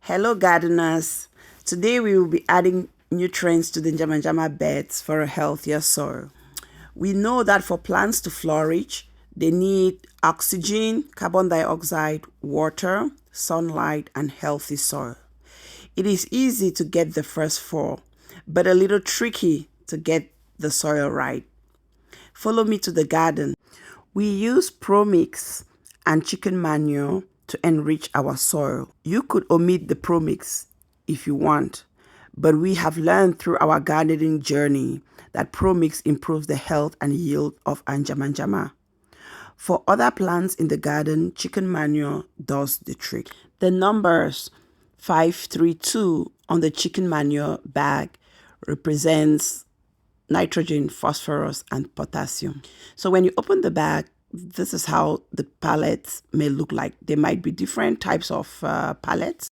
Hello gardeners. Today we will be adding nutrients to the njama beds for a healthier soil. We know that for plants to flourish, they need oxygen, carbon dioxide, water, sunlight, and healthy soil. It is easy to get the first four, but a little tricky to get the soil right. Follow me to the garden. We use Pro-Mix and chicken manure to enrich our soil. You could omit the Pro-Mix if you want, but we have learned through our gardening journey that Pro-Mix improves the health and yield of njama. For other plants in the garden, chicken manure does the trick. The numbers 532 on the chicken manure bag represents nitrogen, phosphorus, and potassium. So when you open the bag, this is how the pallets may look like. There might be different types of pallets.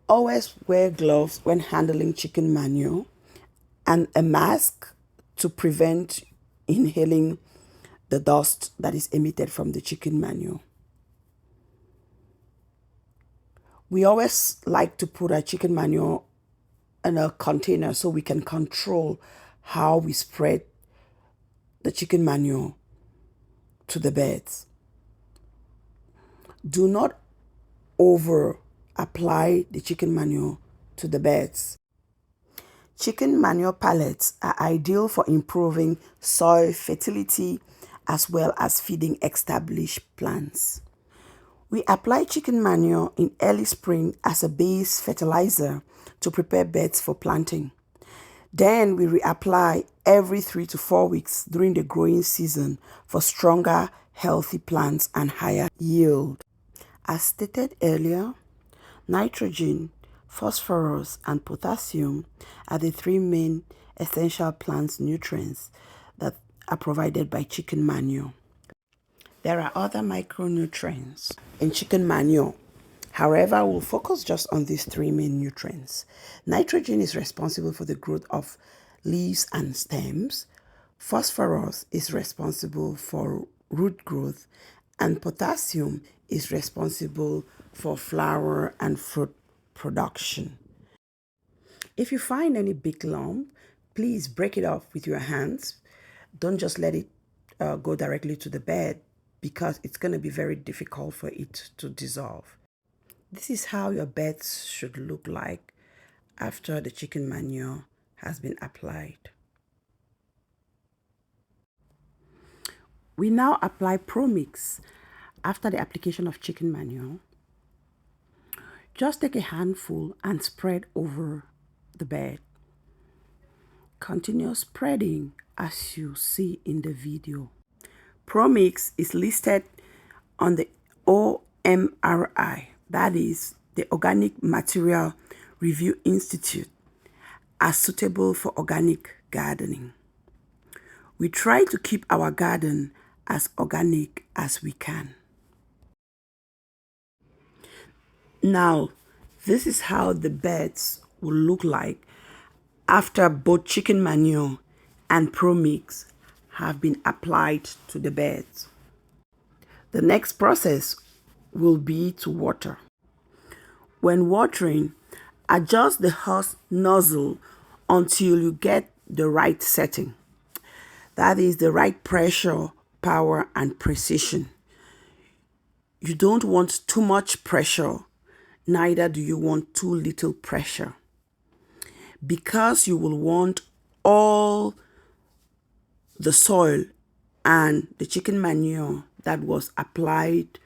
Always wear gloves when handling chicken manure and a mask to prevent inhaling the dust that is emitted from the chicken manure. We always like to put our chicken manure in a container so we can control how we spread the chicken manure to the beds. Do not over apply the chicken manure to the beds. Chicken manure pellets are ideal for improving soil fertility as well as feeding established plants. We apply chicken manure in early spring as a base fertilizer to prepare beds for planting. Then we reapply every 3 to 4 weeks during the growing season for stronger, healthy plants and higher yield. As stated earlier, nitrogen, phosphorus, and potassium are the three main essential plant nutrients that are provided by chicken manure. There are other micronutrients in chicken manure. However, we'll focus just on these three main nutrients. Nitrogen is responsible for the growth of leaves and stems. Phosphorus is responsible for root growth, and potassium is responsible for flower and fruit production. If you find any big lump, please break it off with your hands. Don't just let it go directly to the bed because it's going to be very difficult for it to dissolve. This is how your beds should look like after the chicken manure has been applied. We now apply Pro-Mix after the application of chicken manure. Just take a handful and spread over the bed. Continue spreading as you see in the video. Pro-Mix is listed on the OMRI, that is the Organic Material Review Institute, as suitable for organic gardening. We try to keep our garden as organic as we can. Now, this is how the beds will look like after both chicken manure and Pro-Mix have been applied to the beds. The next process will be to water. When watering, adjust the hose nozzle until you get the right setting. That is the right pressure, power, and precision. You don't want too much pressure, neither do you want too little pressure, because you will want all the soil and the chicken manure that was applied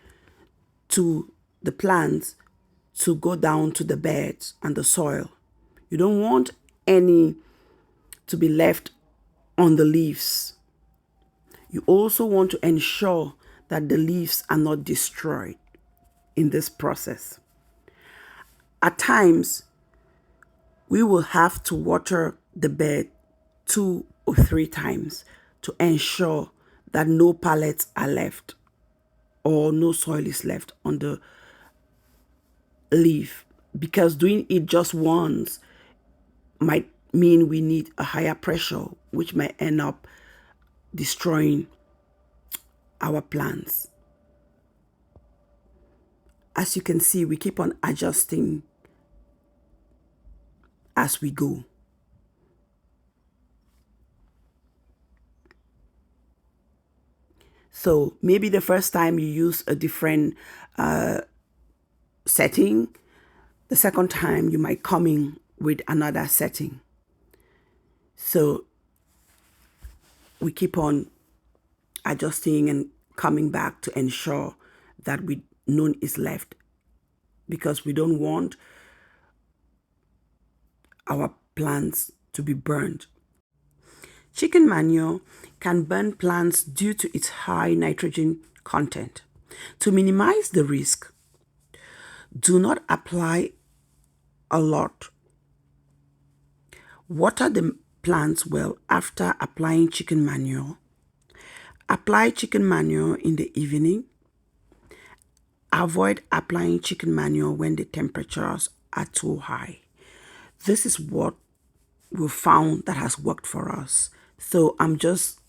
to the plants to go down to the beds and the soil. You don't want any to be left on the leaves. You also want to ensure that the leaves are not destroyed in this process. At times, we will have to water the bed 2 or 3 times to ensure that no pellets are left or no soil is left on the leaf, because doing it just once might mean we need a higher pressure, which might end up destroying our plants. As you can see, we keep on adjusting as we go. So maybe the first time you use a different setting, the second time you might come in with another setting. So we keep on adjusting and coming back to ensure that none is left, because we don't want our plants to be burned. Chicken manure can burn plants due to its high nitrogen content. To minimize the risk, do not apply a lot. Water the plants well after applying chicken manure. Apply chicken manure in the evening. Avoid applying chicken manure when the temperatures are too high. This is what we found that has worked for us. So I'm just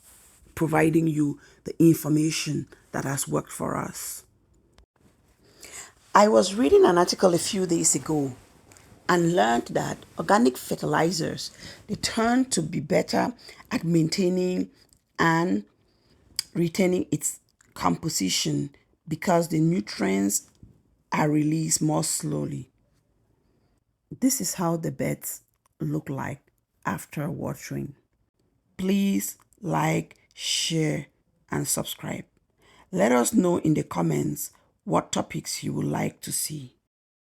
providing you the information that has worked for us. I was reading an article a few days ago and learned that organic fertilizers, they turn to be better at maintaining and retaining its composition because the nutrients are released more slowly. This is how the beds look like after watering. Please like, share, and subscribe. Let us know in the comments what topics you would like to see.